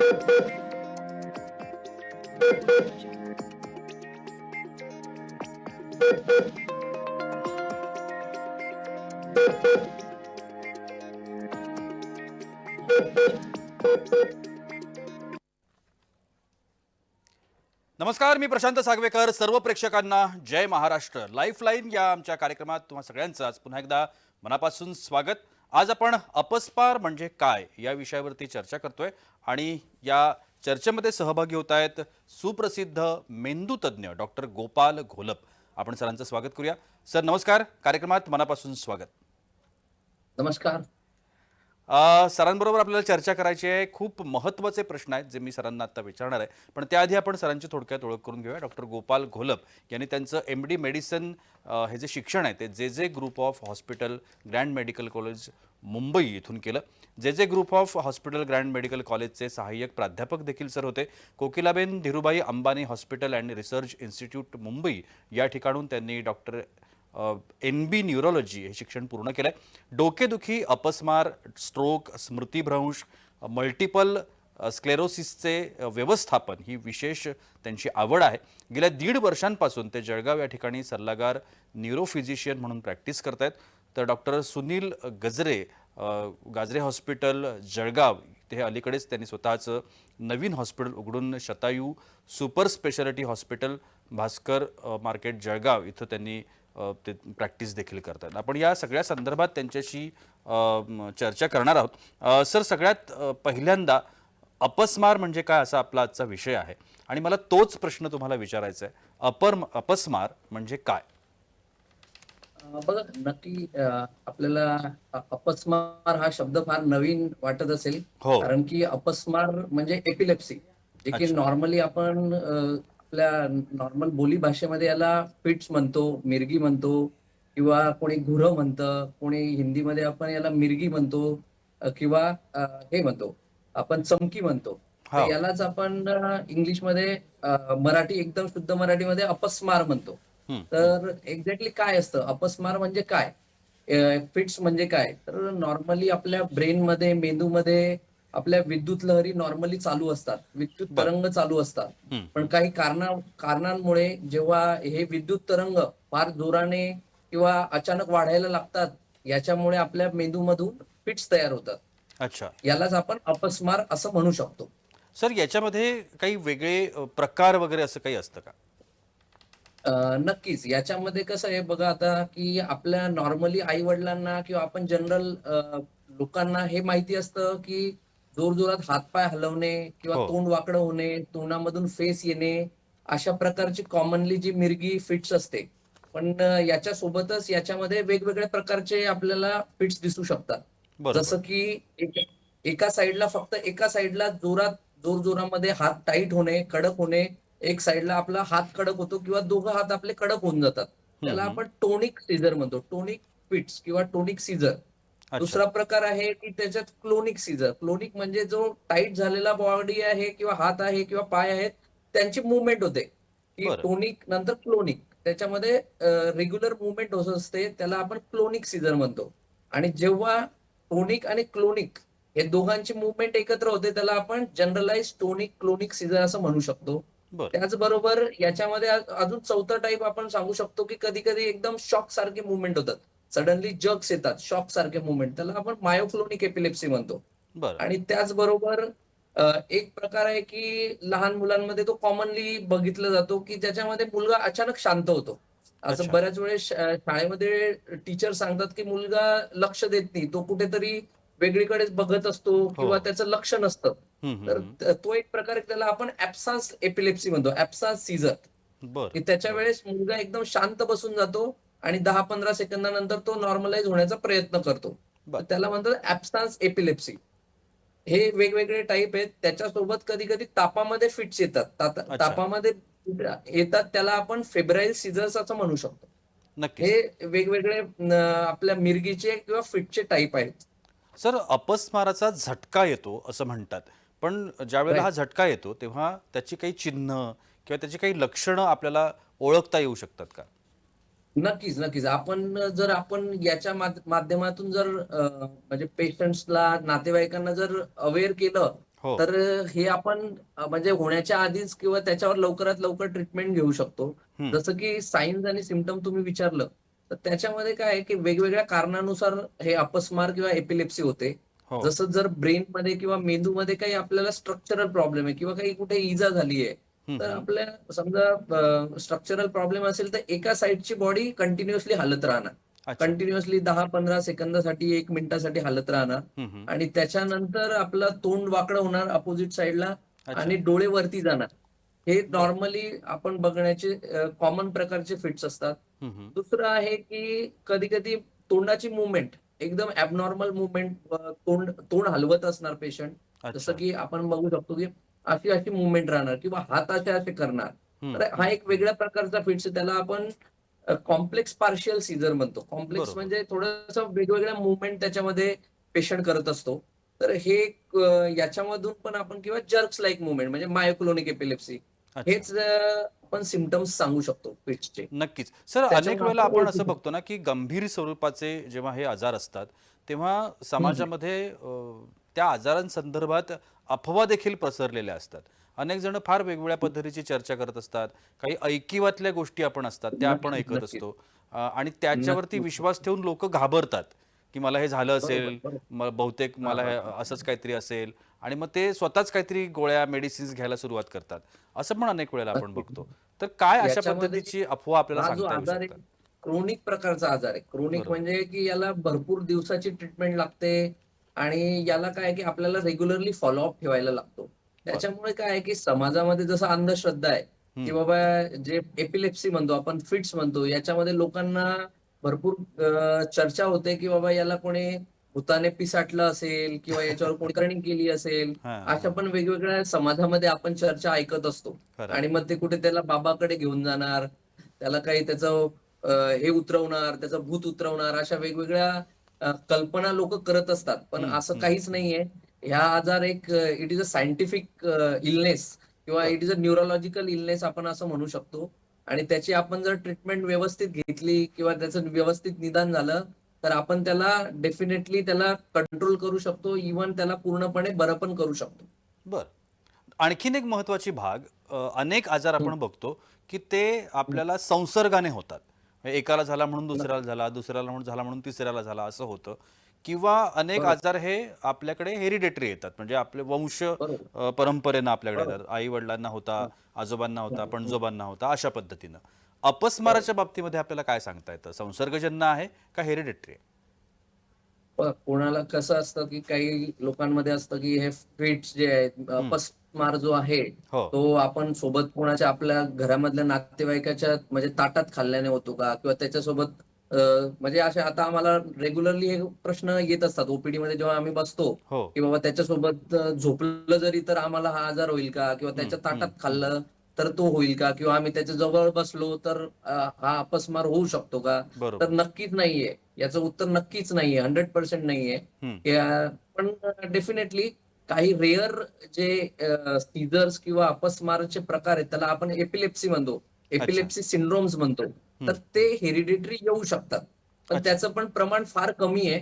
नमस्कार, मी प्रशांत सागवेकर. सर्व प्रेक्षकांना जय महाराष्ट्र. लाईफलाईन या आमच्या कार्यक्रमात तुम्हा सगळ्यांचं आज पुन्हा एकदा मनापासून स्वागत. आज आपण अपस्मार म्हणजे काय या विषयावरती चर्चा करतोय आणि या चर्चेमध्ये सहभागी होत आहेत सुप्रसिद्ध मेंदूतज्ञ डॉक्टर गोपाल घोलप. आपण सरांचं स्वागत करूया. सर नमस्कार, कार्यक्रमात मनापासून स्वागत. नमस्कार. सरांबरोबर आपल्याला चर्चा करायची आहे. खूप महत्त्वाचे प्रश्न आहेत जे मी सरांना आता विचारणार आहे, पण त्याआधी आपण सरांची थोडक्यात ओळख करून घेऊया. डॉक्टर गोपाल घोलप यांनी त्यांचं MD मेडिसिन हे जे शिक्षण आहे ते जे group of hospital grand medical college Mumbai इथून केलं. जे group of hospital grand medical कॉलेजचे सहाय्यक प्राध्यापक देखील सर होते. Kokilaben Dhirubhai Ambani hospital and research institute Mumbai या ठिकाणून त्यांनी डॉक्टर NB न्यूरोलॉजी हे शिक्षण पूर्ण केलंय. डोकेदुखी, अपस्मार, स्ट्रोक, स्मृतिभ्रंश, मल्टिपल स्क्लेरोसिसचे व्यवस्थापन ही विशेष त्यांची आवड आहे. गेल्या 1.5 वर्षांपासून ते जळगाव या ठिकाणी सल्लागार न्यूरोफिजिशियन म्हणून प्रॅक्टिस करतायत. तर डॉक्टर सुनील गाजरे हॉस्पिटल जळगाव ते अलीकडेच त्यांनी स्वतःचं नवीन हॉस्पिटल उघडून Shatayu super speciality hospital Bhaskar market Jalgaon इथं त्यांनी ते प्रॅक्टिस देखील करतात. आपण या सगळ्या संदर्भात त्यांच्याशी चर्चा करणार आहोत. सर, सगळ्यात पहिल्यांदा अपस्मार म्हणजे काय असा आपला आजचा विषय आहे आणि मला तोच प्रश्न तुम्हाला विचारायचा आहे. अपस्मार म्हणजे काय? बघा, नक्की आपल्याला अपस्मार हा शब्द फार नवीन वाटत असेल. हो. कारण की अपस्मार म्हणजे एपिलेप्सी, जे की अच्छा. नॉर्मली आपण आपल्या नॉर्मल बोली भाषेमध्ये याला फिट्स म्हणतो, मिरगी म्हणतो, किंवा कोणी घुरं म्हणतं, कोणी हिंदीमध्ये आपण याला मिरगी म्हणतो, किंवा हे म्हणतो आपण चमकी म्हणतो. तर हो. यालाच आपण इंग्लिशमध्ये मराठी एकदम शुद्ध मराठीमध्ये अपस्मार म्हणतो. तर एक्झॅक्टली काय असतं अपस्मार म्हणजे काय, फिट्स म्हणजे काय? तर नॉर्मली आपल्या ब्रेनमध्ये, मेंदूमध्ये आपल्या विद्युत लहरी नॉर्मली चालू असतात, विद्युत बर. तरंग चालू असतात. पण काही कारणांमुळे जेव्हा हे विद्युत तरंग फार जोराने किंवा अचानक वाढायला लागतात, याच्यामुळे आपल्या मेंदूमधून फिट्स तयार होतात. अच्छा. यालाच आपण अपस्मार असं म्हणू शकतो. सर, याच्यामध्ये काही वेगळे प्रकार वगैरे असं काही असतं का? नक्कीच. याच्यामध्ये कसं आहे बघा, आता की आपल्या नॉर्मली आई-वडिलांना किंवा आपण जनरल लोकांना हे माहिती असतं की जोरजोरात हातपाय हलवणे किंवा हो. तोंड वाकडं होणे, तोंडामधून फेस येणे, अशा प्रकारची कॉमनली जी मिरगी फिट्स असते. पण याच्यासोबतच याच्यामध्ये वेगवेगळ्या प्रकारचे आपल्याला फिट्स दिसू शकतात. बरोबर. जसं की एका साइडला, फक्त एका साइडला जोरजोरामध्ये हात टाईट होणे, कडक होणे. एक साइडला आपला हात कडक होतो किंवा दोघं हात आपले कडक होऊन जातात. त्याला आपण टोनिक सीझर म्हणतो, टोनिक फिट्स किंवा टोनिक सीझर. अच्छा. दुसरा प्रकार आहे की त्याच्यात क्लोनिक सीझर. क्लोनिक म्हणजे जो टाईट झालेला बॉडी आहे किंवा हात आहे किंवा पाय आहेत, त्यांची मूव्हमेंट होते. की बरं. टोनिक नंतर क्लोनिक, त्याच्यामध्ये रेग्युलर मूव्हमेंट होत असते, त्याला आपण क्लोनिक सीझर म्हणतो. आणि जेव्हा टोनिक आणि क्लोनिक हे दोघांची मूव्हमेंट एकत्र होते, त्याला आपण जनरलाइज टोनिक क्लोनिक सीझर असं म्हणू शकतो. बरं. त्याचबरोबर याच्यामध्ये अजून चौथा टाईप आपण सांगू शकतो की कधी कधी एकदम शॉक सारखे मुवमेंट होतात, सडनली जर्क्स येतात, शॉक सारखे मुवमेंट, त्याला आपण मायोक्लोनिक एपिलेप्सी म्हणतो. बरं. आणि त्याचबरोबर एक प्रकार आहे की लहान मुलांमध्ये तो कॉमनली बघितला जातो की ज्याच्यामध्ये मुलगा अचानक शांत होतो. असं अच्छा. बऱ्याच वेळेस शाळेमध्ये टीचर सांगतात की मुलगा लक्ष देत नाही, तो कुठेतरी वेगळीकडेच बघत असतो हो. किंवा त्याचं लक्ष नसतं. हं, हं, तर हं. तो एक प्रकार आहे, त्याला आपण ऍब्सान्स एपिलेप्सी म्हणतो, ऍब्सान्स सीझर. बरं. की त्याच्या बरं. वेळेस मुलगा एकदम शांत बसून जातो आणि 10-15 सेकंदानंतर तो नॉर्मलाइज होण्याचा प्रयत्न करतो. तर बरं. त्याला म्हणतात ऍब्सान्स एपिलेप्सी. हे वेगवेगळे टाईप आहेत. त्याच्यासोबत कधी-कधी तापामध्ये फिट्स येतात. अच्छा. तापामध्ये येतात, त्याला आपण फेब्राईल सीझर्स असं म्हणू शकतो. नक्कीच. हे वेगवेगळे आपल्या मिरगीचे किंवा फिटचे टाईप आहेत. सर, अपस्माराचा झटका येतो असं म्हणतात, पण ज्यावेळेला हा राइट. झटका येतो तेव्हा त्याची काही चिन्ह किंवा त्याची काही लक्षणं आपल्याला ओळखता येऊ शकतात का? नक्कीच, नक्कीच. जर आपण याच्या माध्यमातून जर म्हणजे पेशंट्सला, नातेवाईकांना जर अवेअर केलं, हो. तर हे आपण म्हणजे होण्याच्या आधीच किंवा त्याच्यावर लवकरात लवकर ट्रीटमेंट घेऊ शकतो. हं. जसं की सायन्स आणि सिम्प्टम तुम्ही विचारलं, तर त्याच्यामध्ये काय आहे, की वेगवेगळ्या कारणानुसार हे अपस्मार किंवा एपिलेप्सी होते. हो. जसं जर ब्रेनमध्ये किंवा मेंदूमध्ये काही आपल्याला स्ट्रक्चरल प्रॉब्लेम आहे किंवा काही कुठे इजा झाली आहे, हं, तर हं. आपल्या समजा स्ट्रक्चरल प्रॉब्लेम असेल, तर एका साइडची बॉडी कंटिन्युअसली हलत राहणार. अच्छा. कंटिन्युअसली 10-15 सेकंदासाठी, 1 मिनिटासाठी हलत राहणार हं, हं. आणि त्याच्यानंतर आपलं तोंड वाकडं होणार अपोझिट साइडला आणि अच्छा. डोळे वरती जाणार. हे बरं. नॉर्मली आपण बघण्याचे कॉमन प्रकारचे फिट्स असतात. हं, हं. दुसरं आहे, की कधी-कधी तोंडाची मूव्हमेंट एकदम ॲबनॉर्मल मूव्हमेंट तोंड तोंड हलवत असणार पेशंट. जसं अच्छा. की आपण बघू शकतो, की अशी-अशी मूव्हमेंट राहणार किंवा हात असे-असे करणार. हं, तर हा हं, एक हं. वेगळ्या प्रकारचा फिट्स आहे. त्याला आपण कॉम्प्लेक्स पार्शियल सीझर म्हणतो. कॉम्प्लेक्स बरोबर. म्हणजे थोडंसं वेगवेगळ्या मूव्हमेंट त्याच्यामध्ये पेशंट करत असतो. तर हे याच्यामधून पण आपण किंवा जर्क्स लाइक मूव्हमेंट म्हणजे मायोक्लोनिक एपिलेप्सी अच्छा. हेच आपण सिम्प्टम्स सांगू शकतो फिट्सचे. नक्कीच. सर, अनेक त्याच्यावरून वेळेला आपण आपण ओळखू असं शकतो. बघतो ना, की गंभीर स्वरूपाचे जेव्हा हे आजार असतात, तेव्हा हं, समाजामध्ये त्या आजारांसंदर्भात अफवा देखील पसरलेल्या असतात. अनेक जण फार वेगवेगळ्या पद्धतीची चर्चा करत असतात. काही ऐकिवातल्या गोष्टी आपण असतात, त्या आपण नक्कीच, ऐकत नक्कीच. असतो. आणि त्याच्यावरती नक्कीच. विश्वास ठेवून लोकं घाबरतात, की मला हे झालं बरोबर, असेल, बरोबर. बहुतेक हां, मला हां, हे हां. असंच काहीतरी असेल आणि मग ते स्वतःच काहीतरी गोळ्या, मेडिसिन्स घ्यायला सुरुवात करतात. असं पण अनेक वेळेला आपण नक्कीच. बघतो. तर काय अशा याच्यामध्ये पद्धतीची अफवा आपल्याला हा जो सांगता येऊ आजार आहे, शकतात? क्रोनिक प्रकारचा आजार आहे. क्रोनिक बरोबर. म्हणजे की याला भरपूर दिवसाची ट्रीटमेंट लागते आणि याला काय आहे, की आपल्याला रेग्युलरली फॉलोअप ठेवायला लागतो. बरं. त्याच्यामुळे काय आहे, की समाजामध्ये जसं अंधश्रद्धा आहे, की हं. बाबा जे एपिलेप्सी म्हणतो आपण, फिट्स म्हणतो, याच्यामध्ये लोकांना भरपूर चर्चा होते, की बाबा याला कोणी भुताने पिसाटलं असेल किंवा याच्यावर कोणी करणी केली असेल. हां, अशा हां. पण वेगवेगळ्या समाजामध्ये आपण चर्चा ऐकत असतो. खरं आहे. आणि मग ते कुठे त्याला बाबाकडे घेऊन जाणार, त्याला काही त्याचं हे उतरवणार, त्याचं भूत उतरवणार, अशा वेगवेगळ्या कल्पना लोकं करत असतात. पण हं, असं हं, काहीच हं. नाहीये. हा आजार एक it is a scientific illness किंवा बरं. It is a neurological illness आपण असं म्हणू शकतो. आणि त्याची आपण जर ट्रीटमेंट व्यवस्थित घेतली किंवा त्याचं व्यवस्थित निदान झालं, तर आपण त्याला डेफिनेटली त्याला कंट्रोल करू शकतो. इव्हन त्याला पूर्णपणे बरं पण करू शकतो. बरं. आणखीन एक महत्त्वाची भाग अनेक आजार हं, आपण बघतो, की ते हं. आपल्याला संसर्गाने होतात. म्हणजे एकाला झाला म्हणून दुसऱ्याला नक्की. झाला, दुसऱ्याला म्हणून झाला म्हणून तिसऱ्याला झाला असं होतं. किंवा अनेक बरोबर, आजार हे आपल्याकडे हेरिडेटरी येतात. म्हणजे आपले वंश बरोबर, परंपरेनं आपल्याकडे बरोबर. येतात. आई-वडिलांना होता, हं, आजोबांना हं, होता, हं. पणजोबांना होता अशा पद्धतीनं. बरोबर. अपस्माराच्या बाबतीमध्ये आपल्याला काय सांगता येतं? संसर्गजन्य आहे का हेरिडेटरी आहे? कोणाला कसं असतं, की काही लोकांमध्ये असतं, की हे फिट्स जे आहेत, हं. अपस्मार जो आहे, हो. तो आपण सोबत कोणाच्या आपल्या घरामधल्या नातेवाईकाच्या म्हणजे ताटात खाल्ल्याने होतो का? किंवा त्याच्यासोबत अ, म्हणजे असे आता आम्हाला रेग्युलरली हे प्रश्न येत असतात. ओपीडीमध्ये जेव्हा आम्ही बसतो, हो. की बाबा त्याच्यासोबत झोपलं जरी तर आम्हाला हा आजार होईल का? किंवा हं, त्याच्या हं, ताटात हं. खाल्लं तर तो होईल का? किंवा आम्ही त्याच्या जवळ बसलो तर हा अपस्मार होऊ शकतो का? तर बरोबर. नक्कीच नाहीये. याचं उत्तर नक्कीच नाहीये. 100% नाहीये. हं. पण डेफिनेटली काही रेअर जे सीझर्स किंवा अपस्मारचे प्रकार आहेत, त्याला आपण एपिलेप्सी म्हणतो. अच्छा. एपिलेप्सी सिंड्रोम्स म्हणतो. तर हं, ते हं. हेरिडिटरी येऊ शकतात. पण अच्छा. त्याचं पण प्रमाण फार कमी आहे.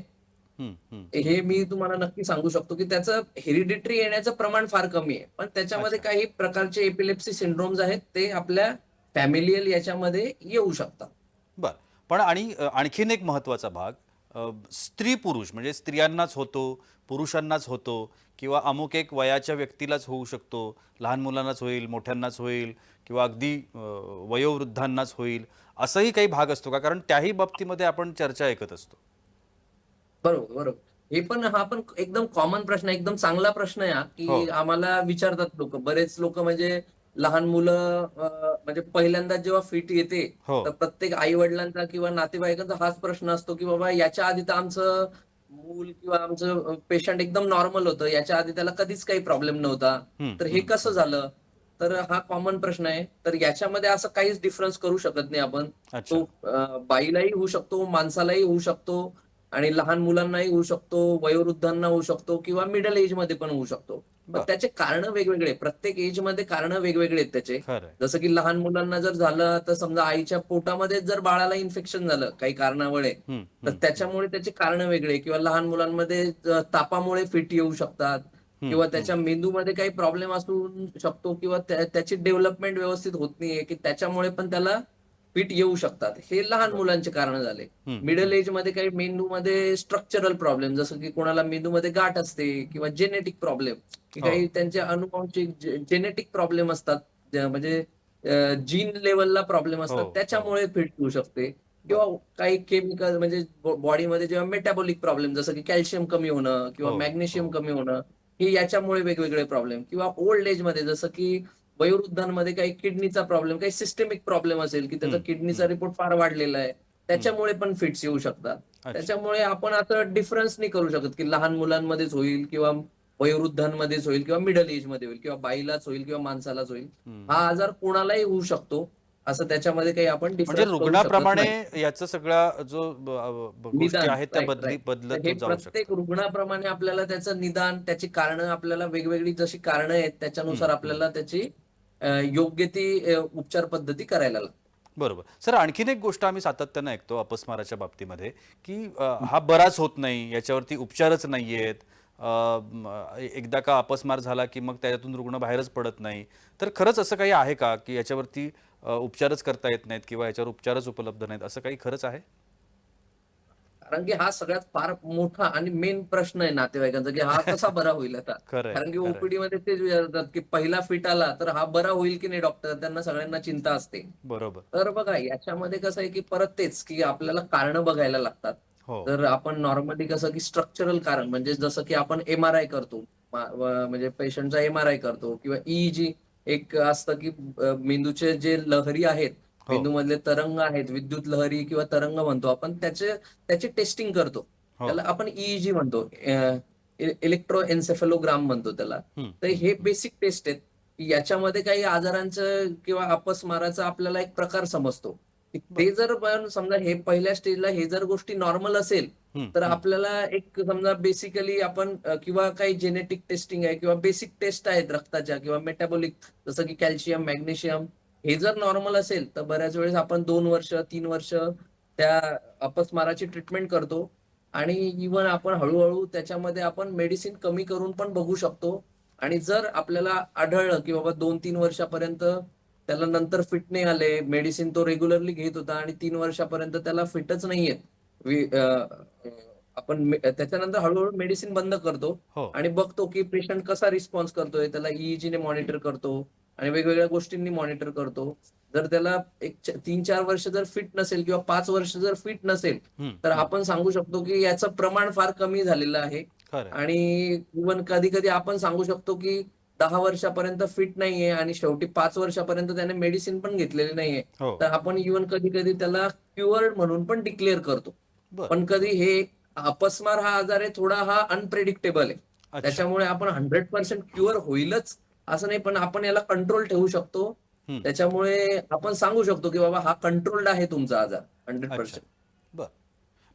हं, हं, हं. हे मी तुम्हाला नक्की सांगू शकतो, की त्याचं हेरिडिटरी येण्याचं प्रमाण फार कमी आहे. पण त्याच्यामध्ये अच्छा. काही प्रकारचे एपिलेप्सी सिंड्रोम्स आहेत, ते आपल्या फॅमिलियल याच्यामध्ये येऊ शकतात. बरं. पण आणि आणखीन एक महत्त्वाचा भाग स्त्री-पुरुष म्हणजे स्त्रियांनाच होतो, पुरुषांनाच होतो किंवा अमुक एक वयाच्या व्यक्तीलाच होऊ शकतो. लहान मुलांनाच होईल, मोठ्यांनाच होईल किंवा अगदी वयोवृद्धांनाच होईल, असाही काही भाग असतो का? कारण त्याही बाबतीमध्ये आपण चर्चा ऐकत असतो. बरोबर, बरोबर. हा पण एकदम कॉमन प्रश्न आहे. एकदम चांगला प्रश्न आहे हा, हो, की आम्हाला विचारतात लोकं. बरेच लोकं म्हणजे लहान मुलं म्हणजे पहिल्यांदा जेव्हा फिट येते, हो. तर प्रत्येक आई-वडिलांचा किंवा नातेवाईकांचा हाच प्रश्न असतो, की बाबा याच्या आधी तर आमचं मूल किंवा आमचं पेशंट एकदम नॉर्मल होतं. याच्या आधी त्याला कधीच काही प्रॉब्लेम नव्हता. हं, तर हे हं, कसं हं. झालं? तर हा कॉमन प्रश्न आहे. तर याच्यामध्ये असं काहीच डिफरन्स करू शकत नाही आपण. तो अच्छा. बाईलाही होऊ शकतो, माणसालाही होऊ शकतो आणि लहान मुलांनाही होऊ शकतो, वयोवृद्धांना होऊ शकतो किंवा मिडल एजमध्ये पण होऊ शकतो. पण बरं. त्याचे कारणं वेगवेगळे. प्रत्येक एजमध्ये कारणं वेगवेगळे आहेत त्याचे. खरं आहे. जसं की लहान मुलांना जर झालं, तर समजा आईच्या पोटामध्येच जर बाळाला इन्फेक्शन झालं काही कारणामुळे, हं, तर हं, हं. त्याच्यामुळे त्याची कारणं वेगळी किंवा लहान मुलांमध्ये तापामुळे फिट येऊ शकतात. किंवा त्याच्या मेंदूमध्ये काही प्रॉब्लेम असू शकतो किंवा त्याची डेव्हलपमेंट व्यवस्थित होत नाहीये की त्याच्यामुळे पण त्याला फिट येऊ शकतात. हे लहान मुलांचे कारण झाले. मिडल एज मध्ये काही मेंदूमध्ये स्ट्रक्चरल प्रॉब्लेम, जसं की कोणाला मेंदूमध्ये गाठ असते किंवा जेनेटिक प्रॉब्लेम, की हो काही त्यांच्या अनुवांशिक जेनेटिक प्रॉब्लेम असतात, म्हणजे जीन लेवलला प्रॉब्लेम हो असतात, हो त्याच्यामुळे फिट होऊ शकते. बर किंवा काही केमिकल म्हणजे बॉडीमध्ये जेव्हा मेटाबॉलिक प्रॉब्लेम, जसं की कॅल्शियम कमी होणं किंवा हो हो मॅग्नेशियम कमी होणं, हे याच्यामुळे वेगवेगळे प्रॉब्लेम. किंवा ओल्ड एज मध्ये जसं की वयोवृद्धांमध्ये काही किडनीचा प्रॉब्लेम, काही सिस्टेमिक प्रॉब्लेम असेल की त्याचा किडनीचा रिपोर्ट फार वाढलेला आहे, त्याच्यामुळे पण फिट्स येऊ शकतात. अच्छा. त्याच्यामुळे आपण असं डिफरन्स नाही करू शकत की लहान मुलांमध्येच होईल किंवा वयोवृद्धांमध्येच होईल किंवा मिडल एज मध्ये होईल किंवा बाईलाच होईल किंवा माणसालाच होईल. हा आजार कोणालाही होऊ शकतो, असं त्याच्यामध्ये काही आपण म्हणजे डिफरन्स करू शकत रुग्णाप्रमाणे नाही. याचा सगळा जो गोष्टी निदान, आहेत त्या राईट, राईट. तर बदलत हे जाऊ प्रत्येक शकतात. रुग्णाप्रमाणे आपल्याला त्याचं निदान, त्याची कारणं आपल्याला वेगवेगळी जशी कारणं आहेत त्याच्यानुसार आपल्याला त्याची योग्य ती उपचार पद्धती करायला लागते. बरोबर. सर, आणखीन एक गोष्ट आम्ही सातत्यानं ऐकतो अपस्माराच्या बाबतीमध्ये, की हा बराच होत नाही, याच्यावरती उपचारच नाहीयेत. एकदा का अपस्मार झाला की मग त्याच्यातून रुग्ण बाहेरच पडत नाही. तर खरंच असं काही आहे का, की याच्यावरती उपचारच करता येत नाहीत किंवा याच्यावर उपचारच उपलब्ध नाहीत, असं काही खरंच आहे? कारण की हा सगळ्यात फार मोठा आणि मेन प्रश्न आहे नातेवाईकांचा, की हा कसा बरा होईल आता. खरंय, कारण की खरंय. ओपीडी मध्ये तेच विचारतात, की पहिला फिट आला तर हा बरा होईल की नाही डॉक्टर, त्यांना सगळ्यांना चिंता असते. बरोबर. तर बघा याच्यामध्ये कसं आहे, की परत तेच, की आपल्याला कारणं बघायला लागतात. हो. तर आपण नॉर्मली कसं, की स्ट्रक्चरल कारण म्हणजे जसं की आपण एमआरआय करतो, म्हणजे पेशंटचा एमआरआय करतो किंवा ईईजी एक असतं, की मेंदूचे जे लहरी आहेत, हो. मेंदूमधले तरंग आहेत, विद्युत लहरी किंवा तरंग म्हणतो आपण, त्याची टेस्टिंग करतो. हो. त्याला आपण ईईजी म्हणतो, इलेक्ट्रोएन्सेफेलोग्राम म्हणतो त्याला. हं, तर हं, हे हं. बेसिक टेस्ट आहेत, की याच्यामध्ये काही आजारांचं किंवा अपस्माराचा आपल्याला एक प्रकार समजतो. की बरं. ते जर पण समजा हे पहिल्या स्टेजला हे जर गोष्टी नॉर्मल असेल, हं, तर हं. आपल्याला एक समजा बेसिकली आपण किंवा काही जेनेटिक टेस्टिंग आहे किंवा बेसिक टेस्ट आहेत रक्ताच्या किंवा मेटाबॉलिक, जसं की कॅल्शियम, मॅग्नेशियम, हे जर नॉर्मल असेल तर बऱ्याच वेळेस आपण 2 वर्ष 3 वर्ष त्या अपस्माराची ट्रीटमेंट करतो. आणि इव्हन आपण हळूहळू त्याच्यामध्ये आपण मेडिसिन कमी करून पण बघू शकतो. आणि जर आपल्याला आढळलं की बाबा 2-3 वर्षापर्यंत त्याला नंतर फिट नाही आले, मेडिसिन तो रेग्युलरली घेत होता आणि 3 वर्षापर्यंत त्याला फिटच नाहीयेत, आपण त्याच्यानंतर हळूहळू मेडिसिन बंद करतो हो. आणि बघतो की पेशंट कसा रिस्पॉन्स करतोय, त्याला ईईजीने मॉनिटर करतो आणि वेगवेगळ्या गोष्टींनी मॉनिटर करतो. जर त्याला 3-4 वर्ष जर फिट नसेल किंवा 5 वर्ष जर फिट नसेल, हं, तर हं. आपण सांगू शकतो की याचं प्रमाण फार कमी झालेलं आहे. खरंय. आणि इव्हन कधी-कधी आपण सांगू शकतो की 10 वर्षापर्यंत फिट नाहीये आणि शेवटी 5 वर्षापर्यंत त्याने मेडिसिन पण घेतलेली नाहीये. हो. तर आपण इव्हन कधी-कधी त्याला क्युअर्ड म्हणून पण डिक्लेअर करतो. बरं. पण कधी हे अपस्मार हा आजार आहे, थोडा हा अनप्रेडिक्टेबल आहे. अच्छा. त्याच्यामुळे आपण 100% क्युअर होईलच असं नाही, पण आपण याला कंट्रोल ठेवू शकतो. हं. त्याच्यामुळे आपण सांगू शकतो की बाबा हा कंट्रोल्ड आहे तुमचा आजार अच्छा. 100%. बरं.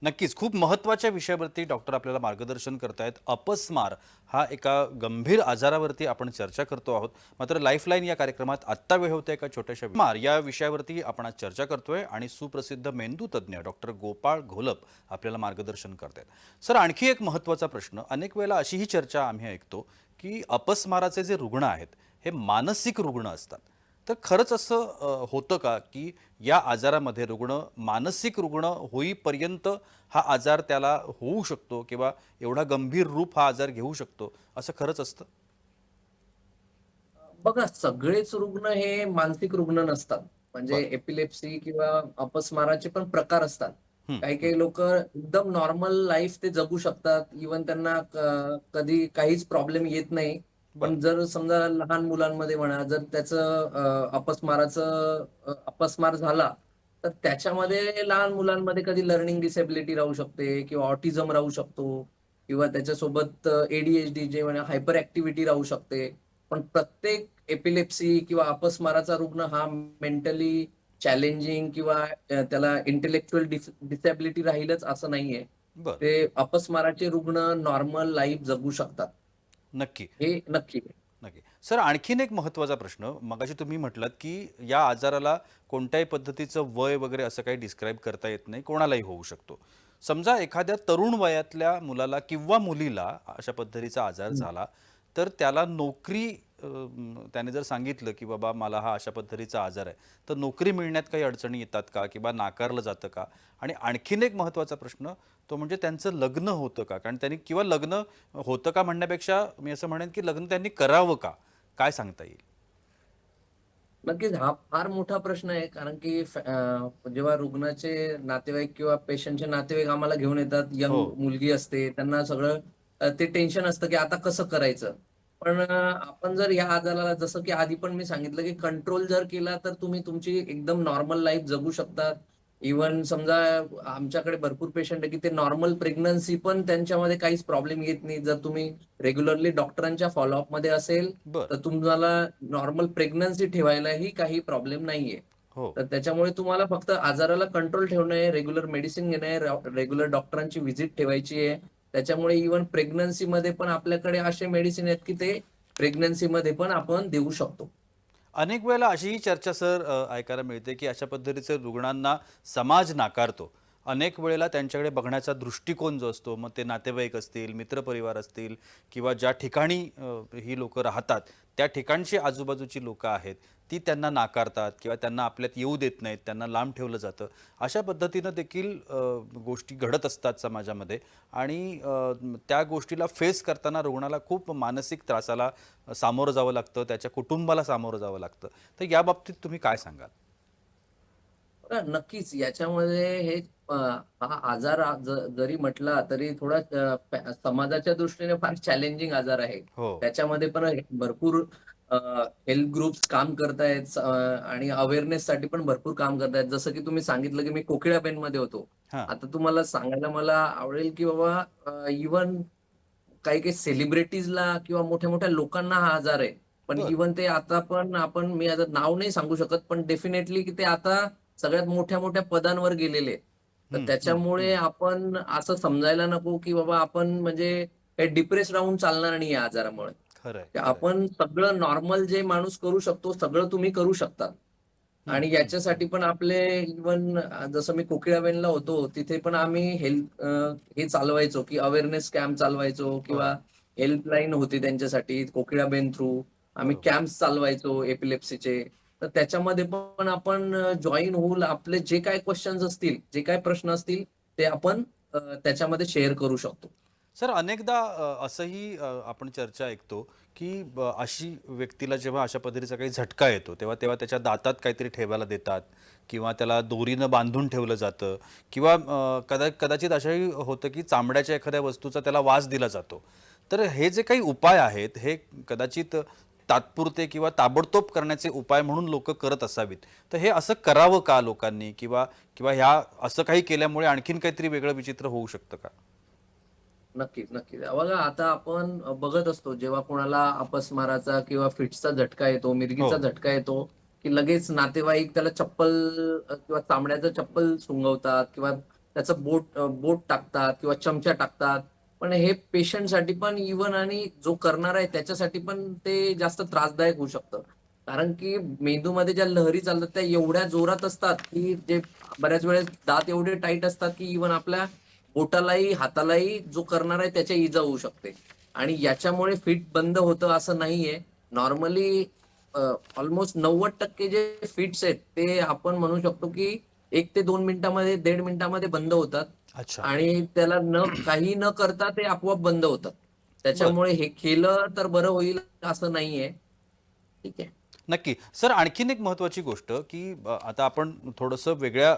नक्कीच खूप महत्त्वाच्या विषयावरती डॉक्टर आपल्याला मार्गदर्शन करतायत. अपस्मार हा एका गंभीर आजारावरती आपण चर्चा करतो आहोत. मात्र लाईफलाईन या कार्यक्रमात आत्ता वेळ होते एका छोट्याशा मार या विषयावरती आपण आज चर्चा करतोय आणि सुप्रसिद्ध मेंदू तज्ज्ञ डॉक्टर गोपाळ घोलप आपल्याला मार्गदर्शन करतायत. सर, आणखी एक महत्त्वाचा प्रश्न, अनेक वेळेला अशीही चर्चा आम्ही ऐकतो की अपस्माराचे जे रुग्ण आहेत हे मानसिक रुग्ण असतात. तर खरंच असं होतं का, की या आजारामध्ये रुग्ण मानसिक रुग्ण होईपर्यंत हा आजार त्याला होऊ शकतो किंवा एवढा गंभीर रूप हा आजार घेऊ शकतो, असं खरंच असतं? बघा, सगळेच रुग्ण हे मानसिक रुग्ण नसतात. म्हणजे बरं. एपिलेप्सी किंवा अपस्माराचे पण प्रकार असतात. हं, काही हं. काही लोक एकदम नॉर्मल लाईफ ते जगू शकतात. इव्हन त्यांना कधी काहीच प्रॉब्लेम येत नाही. बरं. पण जर समजा लहान मुलांमध्ये म्हणा, जर त्याचं अपस्मार झाला, तर त्याच्यामध्ये लहान मुलांमध्ये कधी लर्निंग डिसेबिलिटी राहू शकते किंवा ऑटिझम राहू शकतो किंवा त्याच्यासोबत एडीएचडी जे म्हणा हायपर ऍक्टिव्हिटी राहू शकते. पण प्रत्येक एपिलेप्सी किंवा अपस्माराचा रुग्ण हा मेंटली चॅलेंजिंग किंवा त्याला इंटेलेक्च्युअल डिसॅबिलिटी राहीलच असं नाहीये. बरं. ते अपस्माराचे रुग्ण नॉर्मल लाईफ जगू शकतात. नक्की. हे नक्की. नक्की. सर, आणखीन एक महत्त्वाचा प्रश्न. मगाशी तुम्ही म्हटलात, की या आजाराला कोणत्याही पद्धतीचं वय वगैरे असं काही डिस्क्राईब करता येत नाही, कोणालाही होऊ शकतो. समजा एखाद्या तरुण वयातल्या मुलाला किंवा मुलीला अशा पद्धतीचा आजार झाला, तर त्याला नोकरी त्याने जर सांगितलं की बाबा मला हा अशा पद्धतीचा आजार आहे, तर नोकरी मिळण्यात काही अडचणी येतात का किंवा नाकारलं जातं का? आणि आणखीन एक महत्त्वाचा प्रश्न तो म्हणजे त्यांचं लग्न होतं का? कारण त्यांनी किंवा लग्न होतं का म्हणण्यापेक्षा मी असं म्हणेन की लग्न त्यांनी करावं का? काय सांगता येईल? नक्कीच हा फार मोठा प्रश्न आहे. कारण की जेव्हा रुग्णाचे नातेवाईक किंवा पेशंटचे नातेवाईक आम्हाला घेऊन येतात, हो. यंग मुलगी असते, त्यांना सगळं ते टेन्शन असतं, की आता कसं करायचं? पण आपण जर या आजाराला जसं की आधी पण मी सांगितलं, की कंट्रोल जर केला, तर तुम्ही तुमची एकदम नॉर्मल लाईफ जगू शकता. इव्हन समजा आमच्याकडे भरपूर पेशंट आहे, की ते नॉर्मल प्रेग्नन्सी पण त्यांच्यामध्ये काहीच प्रॉब्लेम येत नाही. जर तुम्ही रेग्युलरली डॉक्टरांच्या फॉलोअपमध्ये असेल, बरं. तर तुम्हाला नॉर्मल प्रेग्नन्सी ठेवायलाही काही प्रॉब्लेम नाहीये. हो. तर त्याच्यामुळे तुम्हाला फक्त आजाराला कंट्रोल ठेवणं आहे, रेग्युलर मेडिसिन घेणं आहे, रेग्युलर डॉक्टरांची व्हिजिट ठेवायची आहे. त्याच्यामुळे इव्हन प्रेग्नन्सीमध्ये पण आपल्याकडे असे मेडिसिन आहेत, की ते प्रेग्नन्सीमध्ये पण आपण देऊ शकतो. अनेक वेळेला अशीही चर्चा सर ऐकायला मिळते की अशा पद्धतीचे रुग्णांना समाज नाकारतो. अनेक वेळेला त्यांच्याकडे बघण्याचा दृष्टिकोन जो असतो, मग ते नातेवाईक असतील, मित्रपरिवार असतील किंवा ज्या ठिकाणी ही लोकं राहतात, त्या ठिकाणची आजूबाजूची लोकं आहेत, ती त्यांना नाकारतात किंवा त्यांना आपल्यात येऊ देत नाहीत, त्यांना लांब ठेवलं जातं. अशा पद्धतीनं देखील गोष्टी घडत असतात समाजामध्ये आणि त्या गोष्टीला फेस करताना रुग्णाला खूप मानसिक त्रासाला सामोरं जावं लागतं, त्याच्या कुटुंबाला सामोरं जावं लागतं. तर याबाबतीत तुम्ही काय सांगाल? नक्कीच याच्यामध्ये हे हा आजार जरी म्हटला तरी थोडा समाजाच्या दृष्टीने फार चॅलेंजिंग आजार आहे. हो. त्याच्यामध्ये पण भरपूर हेल्थ ग्रुप्स काम करतायत आणि अवेअरनेससाठी पण भरपूर काम करतायत. जसं की तुम्ही सांगितलं की मी कोकिळाबेनमध्ये होतो. हां. आता तुम्हाला सांगायला मला आवडेल की बाबा इव्हन काही-काही सेलिब्रिटीजला किंवा मोठ्या-मोठ्या लोकांना हा आजार आहे. पण बरं. इव्हन ते आता पण मी आता नाव नाही सांगू शकत, पण डेफिनेटली की ते आता सगळ्यात मोठ्या-मोठ्या पदांवर गेलेले आहेत. तर हं, हं, त्याच्यामुळे हं. आपण असं समजायला नको, की बाबा आपण म्हणजे काही डिप्रेस राहून चालणार नाही या आजारामुळे. खरंय, की खरंय. आपण सगळं नॉर्मल जे माणूस करू शकतो, सगळं तुम्ही करू शकता. हं, आणि हं, हं. याच्यासाठी पण आपले इव्हन जसं मी कोकिळाबेनला होतो, तिथे पण आम्ही हे चालवायचो, की अवेअरनेस कॅम्प चालवायचो बरं. किंवा हेल्पलाईन होती त्यांच्यासाठी कोकिळाबेन थ्रू. आम्ही बरोबर. कॅम्प्स चालवायचो एपिलेप्सीचे. तर त्याच्यामध्ये पण आपण जॉइन होऊन आपले जे काही क्वेशन्स असतील, जे काही प्रश्न असतील, ते आपण त्याच्यामध्ये शेअर करू शकतो. सर अनेकदा असंही आपण चर्चा ऐकतो की अशी व्यक्तीला जेव्हा अशा पद्धतीचा काही झटका येतो तेव्हा तेव्हा त्याच्या दातात काहीतरी ठेवायला देतात किंवा त्याला दोरीनं बांधून ठेवलं जातं किंवा कदाचित असंही होतं की चामड्याच्या एखाद्या वस्तूचा त्याला वास दिला जातो. तर हे जे काही उपाय आहेत हे कदाचित तात्पुरते किंवा ताबडतोब करण्याचे उपाय म्हणून लोक करत असावीत. तर हे असं करावं का लोकांनी किंवा किंवा ह्या असं काही केल्यामुळे आणखीन काहीतरी वेगळं विचित्र होऊ शकतं का? नक्कीच, नक्कीच. बघा आता आपण बघत असतो जेव्हा कोणाला अपस्माराचा किंवा फिट्सचा झटका येतो, हो. मिरगीचा झटका येतो, की लगेच नातेवाईक त्याला चप्पल किंवा चामड्याचं चप्पल सुंगवतात किंवा त्याचं बोट टाकतात किंवा चमचा टाकतात. पण हे पेशंटसाठी पण इव्हन आणि जो करणारा आहे त्याच्यासाठी पण ते जास्त त्रासदायक होऊ शकतं. कारण की मेंदूमध्ये ज्या लहरी चालतात त्या एवढ्या जोरात असतात, की जे बऱ्याच वेळेस दात एवढे टाईट असतात, की इव्हन आपल्या बोटालाही, हातालाही जो करणार आहे त्याच्या इजा होऊ शकते. आणि याच्यामुळे फिट बंद होतं असं नाहीये. नॉर्मली ऑलमोस्ट 90% जे फिट्स आहेत ते आपण म्हणू शकतो, की 1 ते 2 मिनिटामध्ये, 1.5 मिनिटामध्ये बंद होतात अच्छा. आणि त्याला काही न करता ते आपोआप बंद होतात. बरं. त्याच्यामुळे हे केलं तर बरं होईल असं नाहीये. ठीक आहे. नक्की. सर आणखीन एक महत्त्वाची गोष्ट, की आता आपण थोडंसं वेगळ्या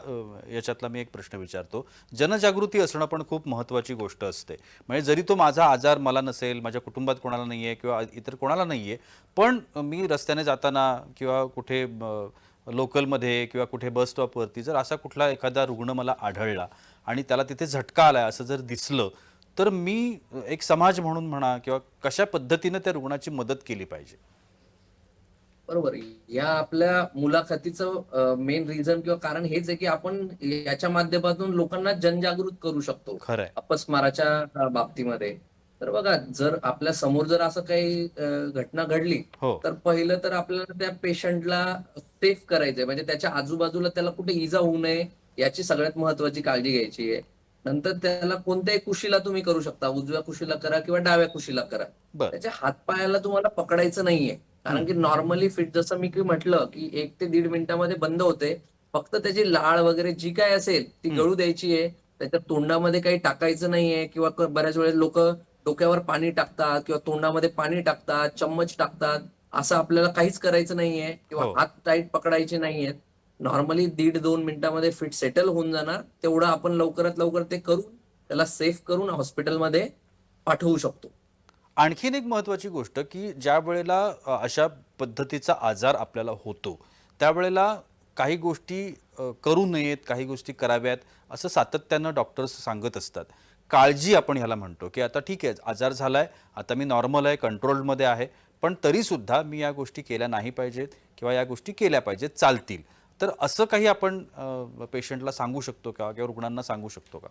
याच्यातला मी एक प्रश्न विचारतो. जनजागृती असणं पण खूप महत्त्वाची गोष्ट असते. म्हणजे जरी तो माझा आजार मला नसेल, माझ्या कुटुंबात कोणाला नाही आहे किंवा इतर कोणाला नाही आहे, पण मी रस्त्याने जाताना किंवा कुठे लोकलमध्ये किंवा कुठे बस स्टॉपवरती जर असा कुठला एखादा रुग्ण मला आढळला आणि त्याला तिथे झटका आलाय असं जर दिसलं, तर मी एक समाज म्हणून म्हणा किंवा कशा पद्धतीनं त्या रुग्णाची मदत केली पाहिजे? बरोबर. या आपल्या मुलाखतीचं मेन रिझन किंवा कारण हेच आहे, की आपण याच्या माध्यमातून लोकांना जनजागृत करू शकतो, खरंय. अपस्माराच्या बाबतीमध्ये. तर बघा, जर आपल्या समोर जर असं काही घटना घडली, हो. तर पहिलं तर आपल्याला त्या पेशंटला सेफ करायचंय. म्हणजे त्याच्या आजूबाजूला त्याला कुठे इजा होऊ नये, याची सगळ्यात महत्त्वाची काळजी घ्यायची आहे. नंतर त्याला कोणत्याही कुशीला तुम्ही करू शकता. उजव्या कुशीला करा किंवा डाव्या कुशीला करा. बर. त्याच्या हातपायाला तुम्हाला पकडायचं नाहीये. कारण की नॉर्मली फिट जसं मी की म्हटलं, की 1 ते 1.5 मिनिटामध्ये बंद होते. फक्त त्याची लाळ वगैरे जी काही असेल ती हम्म. गळू द्यायची आहे. त्याच्या तोंडामध्ये काही टाकायचं नाहीये किंवा बऱ्याच वेळेस लोकं डोक्यावर पाणी टाकतात किंवा तोंडामध्ये पाणी टाकतात, चम्मच टाकतात. असं आपल्याला काहीच करायचं नाहीये किंवा हो. हात टाईट पकडायचे नाहीयेत. नॉर्मली 1.5-2 मिनिटामध्ये फिट सेटल होऊन जाणार. तेवढं आपण लवकरात लवकर ते करून त्याला सेफ करून हॉस्पिटलमध्ये पाठवू शकतो. आणखीन एक महत्त्वाची गोष्ट की ज्या वेळेला अशा पद्धतीचा आजार आपल्याला होतो त्यावेळेला काही गोष्टी करू नयेत, काही गोष्टी कराव्यात असं सातत्यानं डॉक्टर्स सांगत असतात. काळजी आपण ह्याला म्हणतो की आता ठीक आहे, आजार झालाय, आता मी नॉर्मल आहे, कंट्रोलमध्ये आहे, पण तरीसुद्धा मी या गोष्टी केल्या नाही पाहिजेत किंवा या गोष्टी केल्या पाहिजेत, चालतील. तर असं काही आपण पेशंटला सांगू शकतो का किंवा रुग्णांना सांगू शकतो का?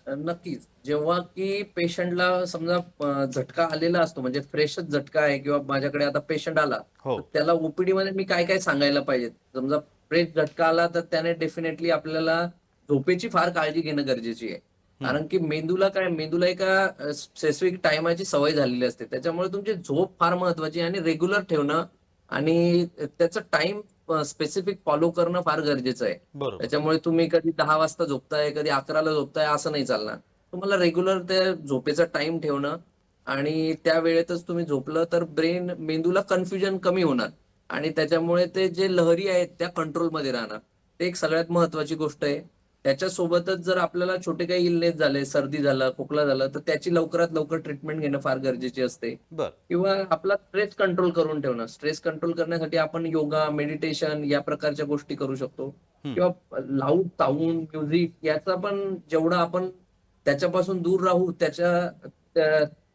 नक्कीच. जेव्हा की पेशंटला समजा झटका आलेला असतो म्हणजे फ्रेशच झटका आहे किंवा माझ्याकडे आता पेशंट आला, हो. तर त्याला ओपीडीमध्ये मी काय-काय सांगायला पाहिजे. समजा फ्रेश झटका आला तर त्याने डेफिनेटली आपल्याला झोपेची फार काळजी घेणं गरजेची आहे. हं. कारण की मेंदूला एका स्पेसिफिक टाईमाची सवय झालेली असते. त्याच्यामुळे तुमची झोप फार महत्त्वाची आहे आणि रेग्युलर ठेवणं आणि त्याचं टाईम स्पेसिफिक फॉलो करणं फार गरजेचं आहे. बरोबर. त्याच्यामुळे तुम्ही कधी 10 वाजता झोपताय, कधी 11ला झोपताय असं नाही चालणार. तुम्हाला रेग्युलर त्या झोपेचा टाईम ठेवणं आणि त्या वेळेतच तुम्ही झोपलं तर मेंदूला कन्फ्युजन कमी होणार आणि त्याच्यामुळे ते जे लहरी आहेत त्या कंट्रोलमध्ये राहणार. ते एक सगळ्यात महत्त्वाची गोष्ट आहे. त्याच्यासोबतच जर आपल्याला छोटे काही इलनेस झाले, सर्दी झालं, खोकला झालं, तर त्याची लवकरात लवकर ट्रीटमेंट घेणं फार गरजेची असते. बर. किंवा आपला स्ट्रेस कंट्रोल करून ठेवणं. स्ट्रेस कंट्रोल करण्यासाठी आपण योगा, मेडिटेशन या प्रकारच्या गोष्टी करू शकतो. हं. किंवा लाऊड साउंड, म्युझिक याचा पण जेवढं आपण त्याच्यापासून दूर राहू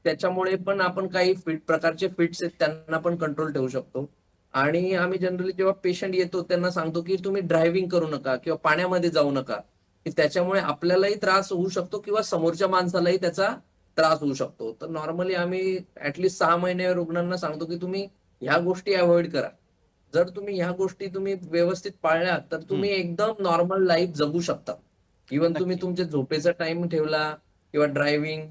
त्याच्यामुळे पण आपण काही प्रकारचे फिट्स आहेत त्यांना पण कंट्रोल ठेवू शकतो. आणि आम्ही जनरली जेव्हा पेशंट येतो त्यांना सांगतो, की तुम्ही ड्रायव्हिंग करू नका किंवा पाण्यामध्ये जाऊ नका. की त्याच्यामुळे आपल्यालाही त्रास होऊ शकतो किंवा समोरच्या माणसालाही त्याचा त्रास होऊ शकतो. तर नॉर्मली आम्ही ॲट लीस्ट 6 महिने रुग्णांना सांगतो, की तुम्ही ह्या गोष्टी अव्हॉइड करा. जर तुम्ही ह्या गोष्टी व्यवस्थित पाळल्या, तर हं. तुम्ही एकदम नॉर्मल लाईफ जगू शकता. इव्हन तुम्ही नक्की. तुमच्या झोपेचा टाईम ठेवला किंवा ड्रायव्हिंग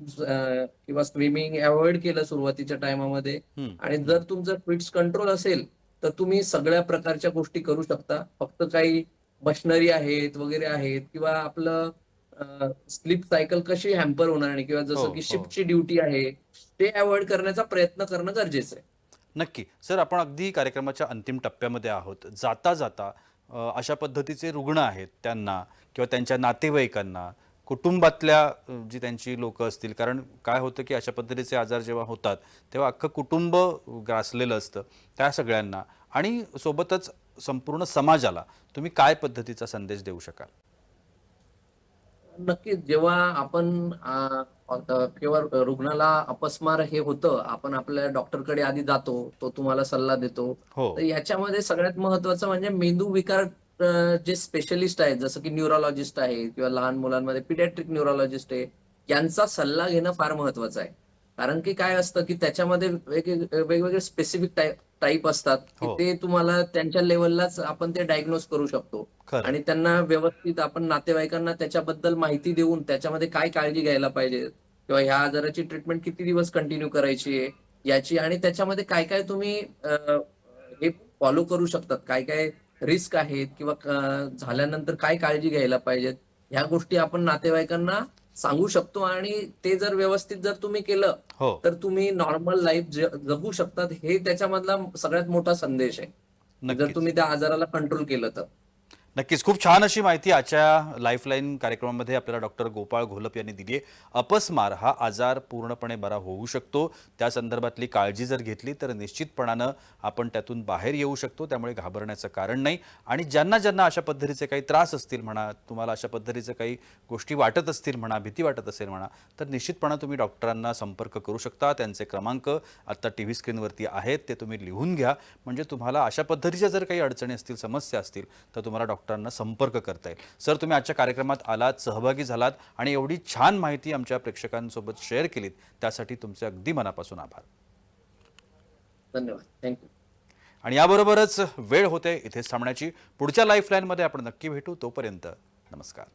किंवा स्विमिंग अव्हॉइड केलं सुरुवातीच्या टाईमामध्ये हं. आणि हं. जर तुमचं फिट्स कंट्रोल असेल, तर तुम्ही सगळ्या प्रकारच्या गोष्टी करू शकता. फक्त काही मशिनरी आहेत वगैरे आहेत किंवा आपलं स्लीप सायकल कशी हॅम्पर होणार नाही किंवा हो, जसं की हो. शिफ्टची ड्युटी आहे, ते अव्हॉइड करण्याचा प्रयत्न करणं गरजेचं आहे. नक्की. सर, आपण अगदी कार्यक्रमाच्या अंतिम टप्प्यामध्ये आहोत. जाता-जाता अशा पद्धतीचे रुग्ण आहेत त्यांना किंवा त्यांच्या नातेवाईकांना, कुटुंबातल्या जी त्यांची लोकं असतील, कारण काय होतं की अशा पद्धतीचे आजार जेव्हा होतात, तेव्हा अख्खं कुटुंब ग्रासलेलं असतं. त्या सगळ्यांना आणि सोबतच संपूर्ण समाजाला तुम्ही काय पद्धतीचा संदेश देऊ शकाल? नक्कीच. जेव्हा आपण आता किंवा रुग्णाला अपस्मार हे होतं, आपण आपल्या डॉक्टरकडे आधी जातो. तो तुम्हाला सल्ला देतो. हो. तर याच्यामध्ये सगळ्यात महत्त्वाचं म्हणजे मेंदू विकार जे स्पेशलिस्ट आहेत, जसं की न्यूरोलॉजिस्ट आहे किंवा लहान मुलांमध्ये पिडियाट्रिक न्यूरोलॉजिस्ट आहे, यांचा सल्ला घेणं फार महत्त्वाचं आहे. कारण की काय असतं, की त्याच्यामध्ये वेगवेगळे स्पेसिफिक टाइप असतात, की हो. ते तुम्हाला त्यांच्या लेव्हललाच आपण ते डायग्नोज करू शकतो. खरंय. आणि त्यांना व्यवस्थित आपण नातेवाईकांना त्याच्याबद्दल माहिती देऊन त्याच्यामध्ये काय काळजी घ्यायला पाहिजे किंवा ह्या आजाराची ट्रीटमेंट किती दिवस कंटिन्यू करायची आहे याची आणि त्याच्यामध्ये काय-काय तुम्ही हे फॉलो करू शकतात. काय-काय रिस्क आहेत किंवा झाल्यानंतर काय काळजी घ्यायला पाहिजेत. ह्या गोष्टी आपण नातेवाईकांना सांगू शकतो आणि ते जर व्यवस्थित जर तुम्ही केलं, हो. तर तुम्ही नॉर्मल लाईफ जगू शकतात. हे त्याच्यामधला सगळ्यात मोठा संदेश आहे. जर नक्कीच. तुम्ही त्या आजाराला कंट्रोल केलं तर. नक्कीच. खूप छान अशी माहिती आजच्या लाईफलाईन कार्यक्रमामध्ये आपल्याला डॉक्टर गोपाळ घोलप यांनी दिली आहे. अपस्मार हा आजार पूर्णपणे बरा होऊ शकतो. त्या संदर्भातली काळजी जर घेतली तर निश्चितपणानं आपण त्यातून बाहेर येऊ शकतो. त्यामुळे घाबरण्याचं कारण नाही. आणि ज्यांना ज्यांना अशा पद्धतीचे काही त्रास असतील म्हणा, तुम्हाला अशा पद्धतीचे काही गोष्टी वाटत असतील म्हणा, भीती वाटत असेल म्हणा, तर निश्चितपणे तुम्ही डॉक्टरांना संपर्क करू शकता. त्यांचे क्रमांक आत्ता टीव्ही स्क्रीनवरती आहेत, ते तुम्ही लिहून घ्या. म्हणजे तुम्हाला अशा पद्धतीच्या जर काही अडचणी असतील, समस्या असतील, तर तुम्हाला डॉक्टरांना संपर्क करता येईल. सर, तुम्ही आजच्या कार्यक्रमात आलात, सहभागी झालात आणि एवढी छान माहिती आमच्या प्रेक्षकांसोबत शेअर केलीत, त्यासाठी तुमचे अगदी मनापासून आभार. धन्यवाद. Thank you. आणि याबरोबरच वेळ होते इथेच थांबण्याची. पुढच्या लाईफलाईनमध्ये आपण नक्की भेटू. तोपर्यंत नमस्कार.